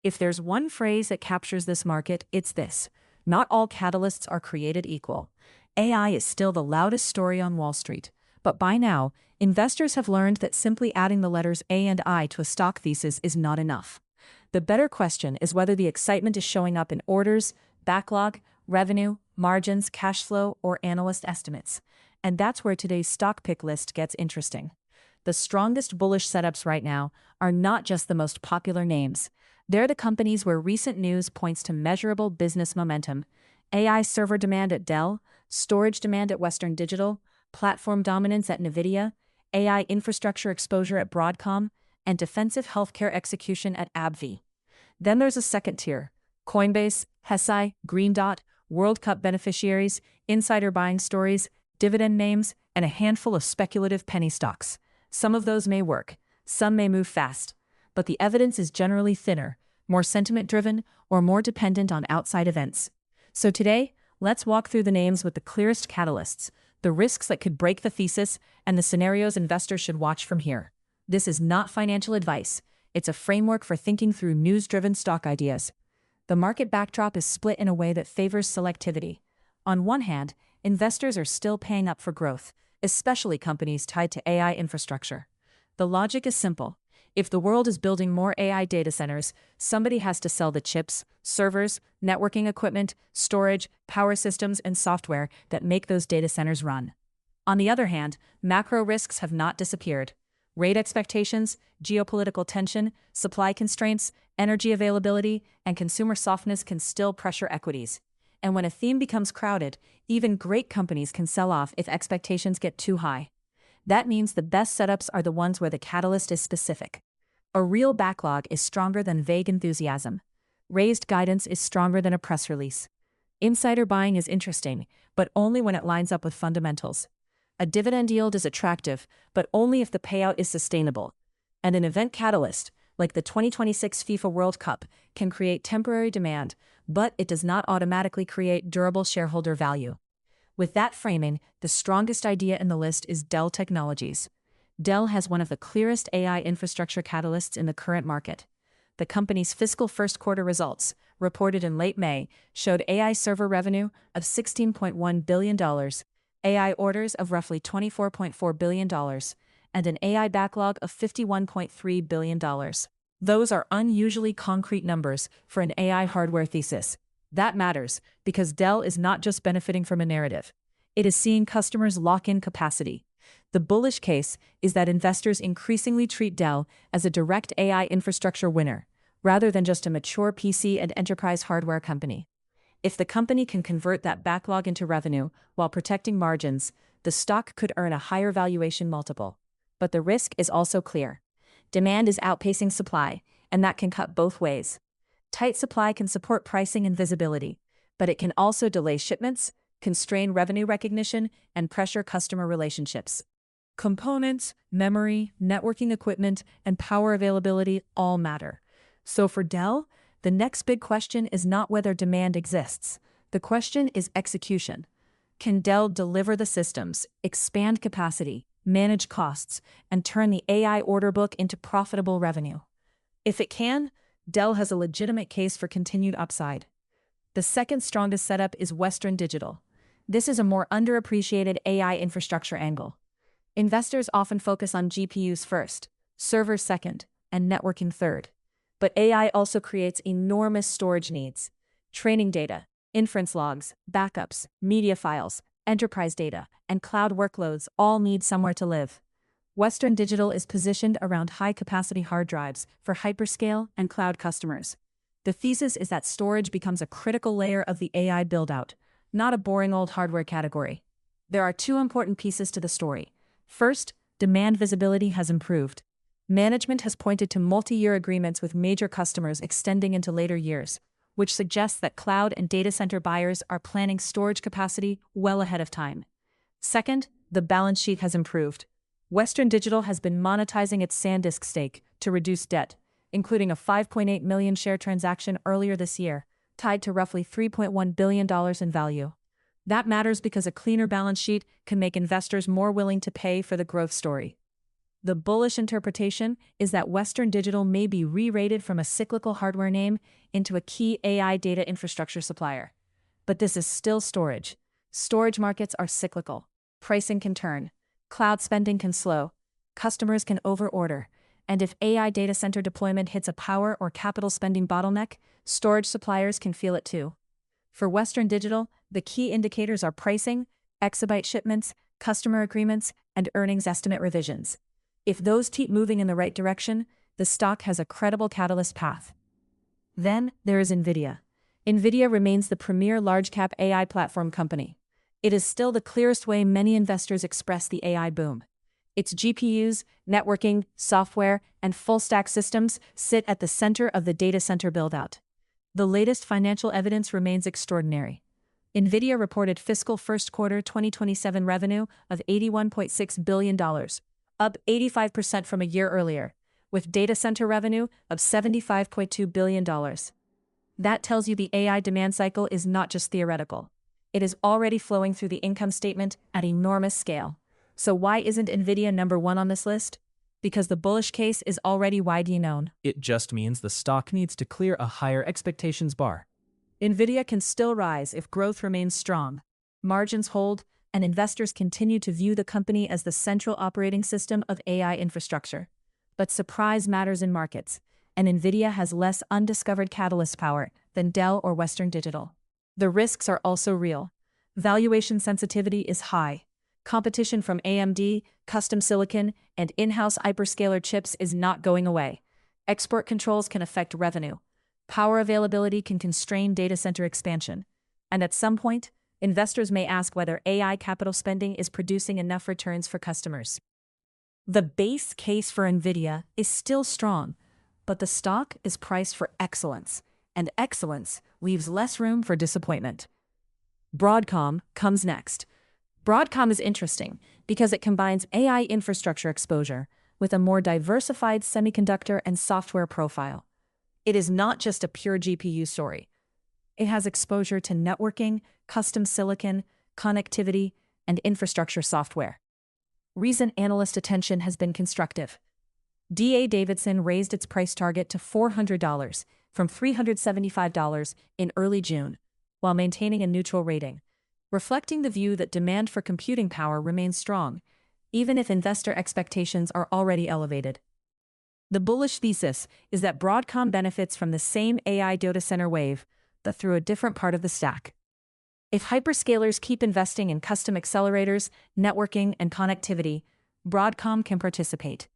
If there's one phrase that captures this market, it's this: not all catalysts are created equal. AI is still the loudest story on Wall Street, but by now, investors have learned that simply adding the letters A and I to a stock thesis is not enough. The better question is whether the excitement is showing up in orders, backlog, revenue, margins, cash flow, or analyst estimates. And that's where today's stock pick list gets interesting. The strongest bullish setups right now are not just the most popular names. They're the companies where recent news points to measurable business momentum: AI server demand at Dell, storage demand at Western Digital, platform dominance at NVIDIA, AI infrastructure exposure at Broadcom, and defensive healthcare execution at AbbVie. Then there's a second tier: Coinbase, Hesai, Green Dot, World Cup beneficiaries, insider buying stories, dividend names, and a handful of speculative penny stocks. Some of those may work, some may move fast, but the evidence is generally thinner, more sentiment-driven, or more dependent on outside events. So today, let's walk through the names with the clearest catalysts, the risks that could break the thesis, and the scenarios investors should watch from here. This is not financial advice. It's a framework for thinking through news-driven stock ideas. The market backdrop is split in a way that favors selectivity. On one hand, investors are still paying up for growth, especially companies tied to AI infrastructure. The logic is simple. If the world is building more AI data centers, somebody has to sell the chips, servers, networking equipment, storage, power systems, and software that make those data centers run. On the other hand, macro risks have not disappeared. Rate expectations, geopolitical tension, supply constraints, energy availability, and consumer softness can still pressure equities. And when a theme becomes crowded, even great companies can sell off if expectations get too high. That means the best setups are the ones where the catalyst is specific. A real backlog is stronger than vague enthusiasm. Raised guidance is stronger than a press release. Insider buying is interesting, but only when it lines up with fundamentals. A dividend yield is attractive, but only if the payout is sustainable. And an event catalyst, like the 2026 FIFA World Cup, can create temporary demand, but it does not automatically create durable shareholder value. With that framing, the strongest idea in the list is Dell Technologies. Dell has one of the clearest AI infrastructure catalysts in the current market. The company's fiscal first quarter results, reported in late May, showed AI server revenue of $16.1 billion, AI orders of roughly $24.4 billion, and an AI backlog of $51.3 billion. Those are unusually concrete numbers for an AI hardware thesis. That matters because Dell is not just benefiting from a narrative. It is seeing customers lock in capacity. The bullish case is that investors increasingly treat Dell as a direct AI infrastructure winner, rather than just a mature PC and enterprise hardware company. If the company can convert that backlog into revenue while protecting margins, the stock could earn a higher valuation multiple. But the risk is also clear. Demand is outpacing supply, and that can cut both ways. Tight supply can support pricing and visibility, but it can also delay shipments, constrain revenue recognition, and pressure customer relationships. Components, memory, networking equipment, and power availability all matter. So for Dell, the next big question is not whether demand exists. The question is execution. Can Dell deliver the systems, expand capacity, manage costs, and turn the AI order book into profitable revenue? If it can, Dell has a legitimate case for continued upside. The second strongest setup is Western Digital. This is a more underappreciated AI infrastructure angle. Investors often focus on GPUs first, servers second, and networking third. But AI also creates enormous storage needs. Training data, inference logs, backups, media files, enterprise data, and cloud workloads all need somewhere to live. Western Digital is positioned around high-capacity hard drives for hyperscale and cloud customers. The thesis is that storage becomes a critical layer of the AI build-out, not a boring old hardware category. There are two important pieces to the story. First, demand visibility has improved. Management has pointed to multi-year agreements with major customers extending into later years, which suggests that cloud and data center buyers are planning storage capacity well ahead of time. Second, the balance sheet has improved. Western Digital has been monetizing its SanDisk stake to reduce debt, including a 5.8 million share transaction earlier this year, tied to roughly $3.1 billion in value. That matters because a cleaner balance sheet can make investors more willing to pay for the growth story. The bullish interpretation is that Western Digital may be re-rated from a cyclical hardware name into a key AI data infrastructure supplier. But this is still storage. Storage markets are cyclical. Pricing can turn. Cloud spending can slow. Customers can overorder. And if AI data center deployment hits a power or capital spending bottleneck, storage suppliers can feel it too. For Western Digital, the key indicators are pricing, exabyte shipments, customer agreements, and earnings estimate revisions. If those keep moving in the right direction, the stock has a credible catalyst path. Then there is NVIDIA. NVIDIA remains the premier large-cap AI platform company. It is still the clearest way many investors express the AI boom. Its GPUs, networking, software, and full-stack systems sit at the center of the data center build-out. The latest financial evidence remains extraordinary. NVIDIA reported fiscal first quarter 2027 revenue of $81.6 billion, up 85% from a year earlier, with data center revenue of $75.2 billion. That tells you the AI demand cycle is not just theoretical. It is already flowing through the income statement at enormous scale. So why isn't NVIDIA number one on this list? Because the bullish case is already widely known. It just means the stock needs to clear a higher expectations bar. NVIDIA can still rise if growth remains strong, margins hold, and investors continue to view the company as the central operating system of AI infrastructure. But surprise matters in markets, and NVIDIA has less undiscovered catalyst power than Dell or Western Digital. The risks are also real. Valuation sensitivity is high. Competition from AMD, custom silicon, and in-house hyperscaler chips is not going away. Export controls can affect revenue. Power availability can constrain data center expansion. And at some point, investors may ask whether AI capital spending is producing enough returns for customers. The base case for NVIDIA is still strong, but the stock is priced for excellence, and excellence leaves less room for disappointment. Broadcom comes next. Broadcom is interesting because it combines AI infrastructure exposure with a more diversified semiconductor and software profile. It is not just a pure GPU story. It has exposure to networking, custom silicon, connectivity, and infrastructure software. Recent analyst attention has been constructive. D.A. Davidson raised its price target to $400 from $375 in early June, while maintaining a neutral rating, reflecting the view that demand for computing power remains strong, even if investor expectations are already elevated. The bullish thesis is that Broadcom benefits from the same AI data center wave, but through a different part of the stack. If hyperscalers keep investing in custom accelerators, networking, and connectivity, Broadcom can participate.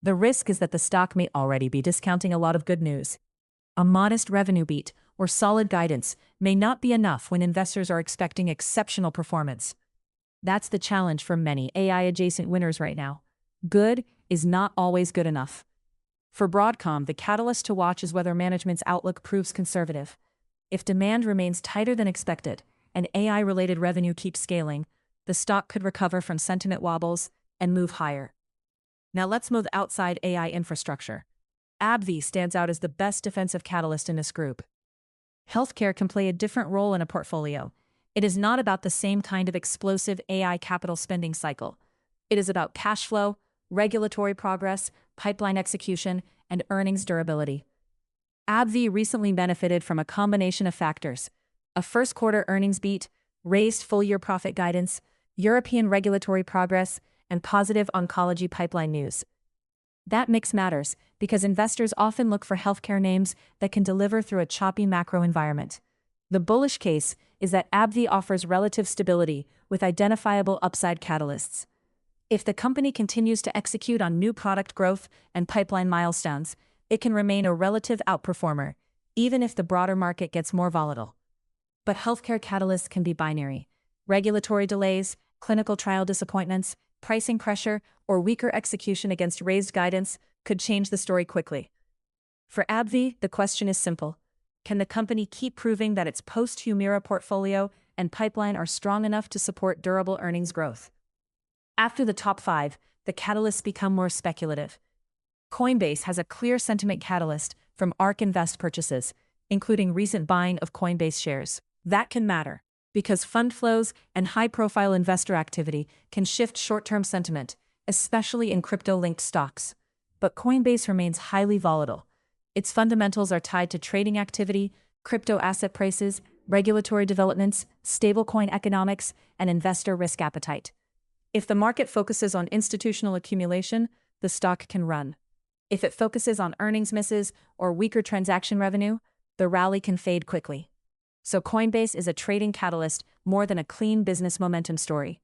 The risk is that the stock may already be discounting a lot of good news. A modest revenue beat or solid guidance may not be enough when investors are expecting exceptional performance. That's the challenge for many AI-adjacent winners right now. Good is not always good enough. For Broadcom, the catalyst to watch is whether management's outlook proves conservative. If demand remains tighter than expected and AI-related revenue keeps scaling, the stock could recover from sentiment wobbles and move higher. Now let's move outside AI infrastructure. AbbVie stands out as the best defensive catalyst in this group. Healthcare can play a different role in a portfolio. It is not about the same kind of explosive AI capital spending cycle. It is about cash flow, regulatory progress, pipeline execution, and earnings durability. AbbVie recently benefited from a combination of factors: a first-quarter earnings beat, raised full-year profit guidance, European regulatory progress, and positive oncology pipeline news. That mix matters because investors often look for healthcare names that can deliver through a choppy macro environment. The bullish case is that AbbVie offers relative stability with identifiable upside catalysts. If the company continues to execute on new product growth and pipeline milestones, it can remain a relative outperformer, even if the broader market gets more volatile. But healthcare catalysts can be binary. Regulatory delays, clinical trial disappointments, pricing pressure, or weaker execution against raised guidance could change the story quickly. For AbbVie, the question is simple. Can the company keep proving that its post-Humira portfolio and pipeline are strong enough to support durable earnings growth? After the top five, the catalysts become more speculative. Coinbase has a clear sentiment catalyst from ARK Invest purchases, including recent buying of Coinbase shares. That can matter, because fund flows and high-profile investor activity can shift short-term sentiment, especially in crypto-linked stocks. But Coinbase remains highly volatile. Its fundamentals are tied to trading activity, crypto asset prices, regulatory developments, stablecoin economics, and investor risk appetite. If the market focuses on institutional accumulation, the stock can run. If it focuses on earnings misses or weaker transaction revenue, the rally can fade quickly. So Coinbase is a trading catalyst more than a clean business momentum story.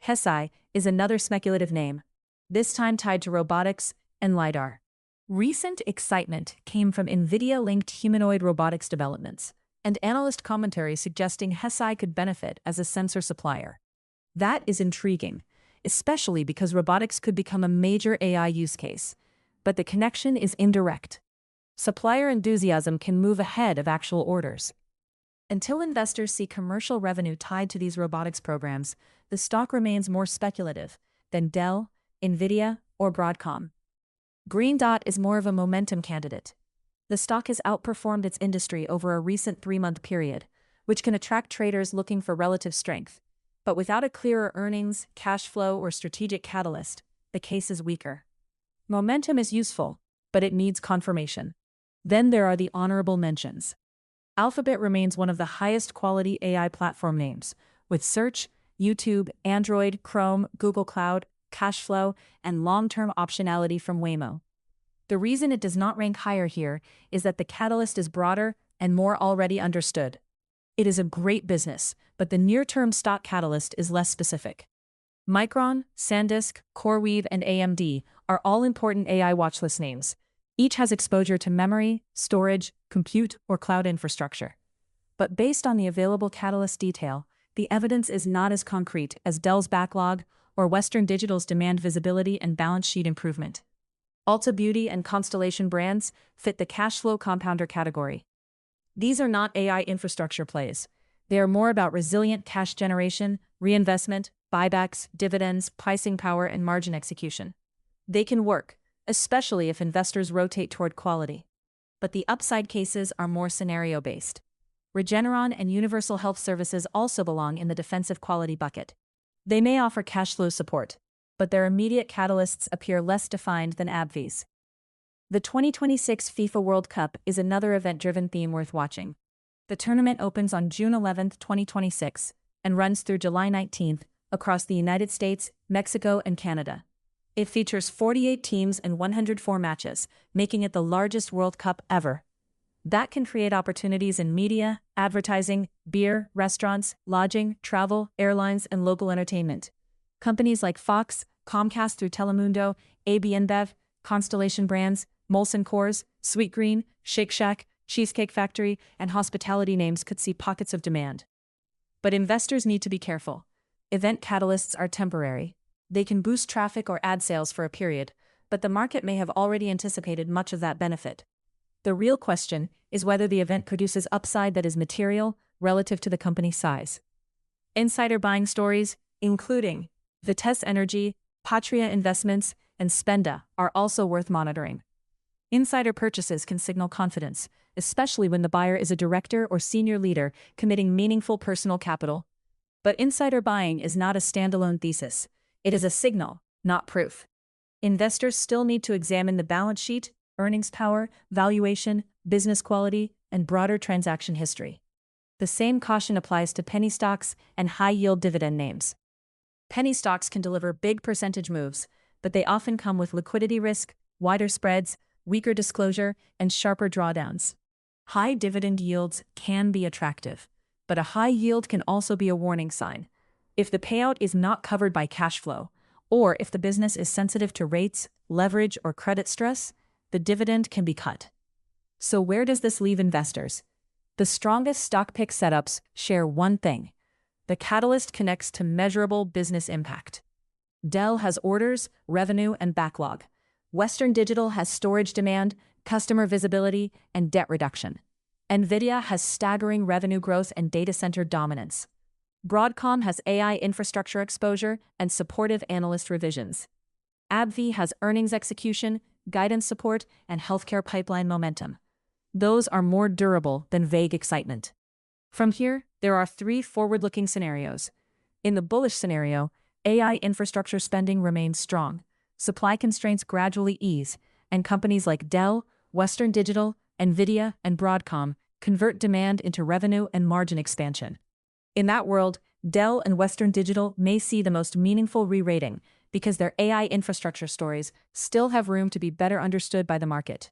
Hesai is another speculative name, this time tied to robotics and LiDAR. Recent excitement came from NVIDIA-linked humanoid robotics developments, and analyst commentary suggesting Hesai could benefit as a sensor supplier. That is intriguing, especially because robotics could become a major AI use case, but the connection is indirect. Supplier enthusiasm can move ahead of actual orders. Until investors see commercial revenue tied to these robotics programs, the stock remains more speculative than Dell, NVIDIA, or Broadcom. Green Dot is more of a momentum candidate. The stock has outperformed its industry over a recent 3-month period, which can attract traders looking for relative strength. But without a clearer earnings, cash flow, or strategic catalyst, the case is weaker. Momentum is useful, but it needs confirmation. Then there are the honorable mentions. Alphabet remains one of the highest quality AI platform names, with Search, YouTube, Android, Chrome, Google Cloud, cash flow, and long-term optionality from Waymo. The reason it does not rank higher here is that the catalyst is broader and more already understood. It is a great business, but the near-term stock catalyst is less specific. Micron, SanDisk, CoreWeave, and AMD are all important AI watchlist names. Each has exposure to memory, storage, compute, or cloud infrastructure. But based on the available catalyst detail, the evidence is not as concrete as Dell's backlog or Western Digital's demand visibility and balance sheet improvement. Ulta Beauty and Constellation Brands fit the cash flow compounder category. These are not AI infrastructure plays. They are more about resilient cash generation, reinvestment, buybacks, dividends, pricing power, and margin execution. They can work, especially if investors rotate toward quality. But the upside cases are more scenario-based. Regeneron and Universal Health Services also belong in the defensive quality bucket. They may offer cash flow support, but their immediate catalysts appear less defined than AbbVie's. The 2026 FIFA World Cup is another event-driven theme worth watching. The tournament opens on June 11, 2026, and runs through July 19 across the United States, Mexico, and Canada. It features 48 teams and 104 matches, making it the largest World Cup ever. That can create opportunities in media, advertising, beer, restaurants, lodging, travel, airlines, and local entertainment. Companies like Fox, Comcast through Telemundo, AB InBev, Constellation Brands, Molson Coors, Sweetgreen, Shake Shack, Cheesecake Factory, and hospitality names could see pockets of demand. But investors need to be careful. Event catalysts are temporary. They can boost traffic or ad sales for a period, but the market may have already anticipated much of that benefit. The real question is whether the event produces upside that is material relative to the company's size. Insider buying stories, including Vitesse Energy, Patria Investments, and Spenda, are also worth monitoring. Insider purchases can signal confidence, especially when the buyer is a director or senior leader committing meaningful personal capital. But insider buying is not a standalone thesis. It is a signal, not proof. Investors still need to examine the balance sheet, earnings power, valuation, business quality, and broader transaction history. The same caution applies to penny stocks and high-yield dividend names. Penny stocks can deliver big percentage moves, but they often come with liquidity risk, wider spreads, weaker disclosure, and sharper drawdowns. High dividend yields can be attractive, but a high yield can also be a warning sign. If the payout is not covered by cash flow, or if the business is sensitive to rates, leverage, or credit stress, the dividend can be cut. So where does this leave investors? The strongest stock pick setups share one thing. The catalyst connects to measurable business impact. Dell has orders, revenue, and backlog. Western Digital has storage demand, customer visibility, and debt reduction. NVIDIA has staggering revenue growth and data center dominance. Broadcom has AI infrastructure exposure and supportive analyst revisions. AbbVie has earnings execution, guidance support, and healthcare pipeline momentum. Those are more durable than vague excitement. From here, there are 3 forward-looking scenarios. In the bullish scenario, AI infrastructure spending remains strong, supply constraints gradually ease, and companies like Dell, Western Digital, NVIDIA, and Broadcom convert demand into revenue and margin expansion. In that world, Dell and Western Digital may see the most meaningful re-rating because their AI infrastructure stories still have room to be better understood by the market.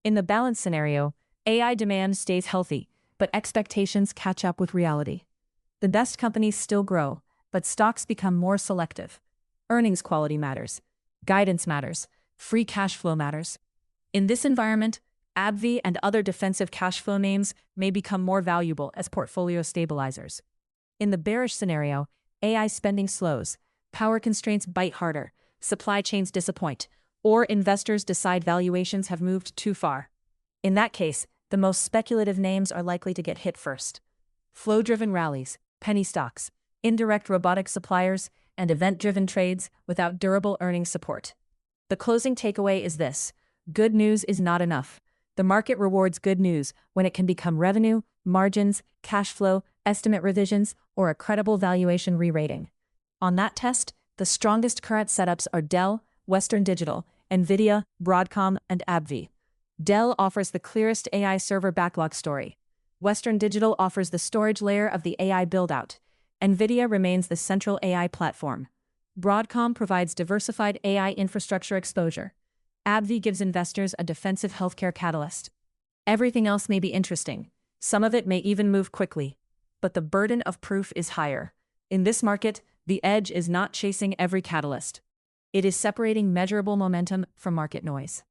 In the balanced scenario, AI demand stays healthy, but expectations catch up with reality. The best companies still grow, but stocks become more selective. Earnings quality matters. Guidance matters. Free cash flow matters. In this environment, AbbVie and other defensive cash flow names may become more valuable as portfolio stabilizers. In the bearish scenario, AI spending slows, power constraints bite harder, supply chains disappoint, or investors decide valuations have moved too far. In that case, the most speculative names are likely to get hit first. Flow-driven rallies, penny stocks, indirect robotic suppliers, and event-driven trades without durable earnings support. The closing takeaway is this: good news is not enough. The market rewards good news when it can become revenue, margins, cash flow, estimate revisions, or a credible valuation re-rating. On that test, the strongest current setups are Dell, Western Digital, NVIDIA, Broadcom, and AbbVie. Dell offers the clearest AI server backlog story. Western Digital offers the storage layer of the AI build-out. NVIDIA remains the central AI platform. Broadcom provides diversified AI infrastructure exposure. AbbVie gives investors a defensive healthcare catalyst. Everything else may be interesting. Some of it may even move quickly. But the burden of proof is higher. In this market, the edge is not chasing every catalyst. It is separating measurable momentum from market noise.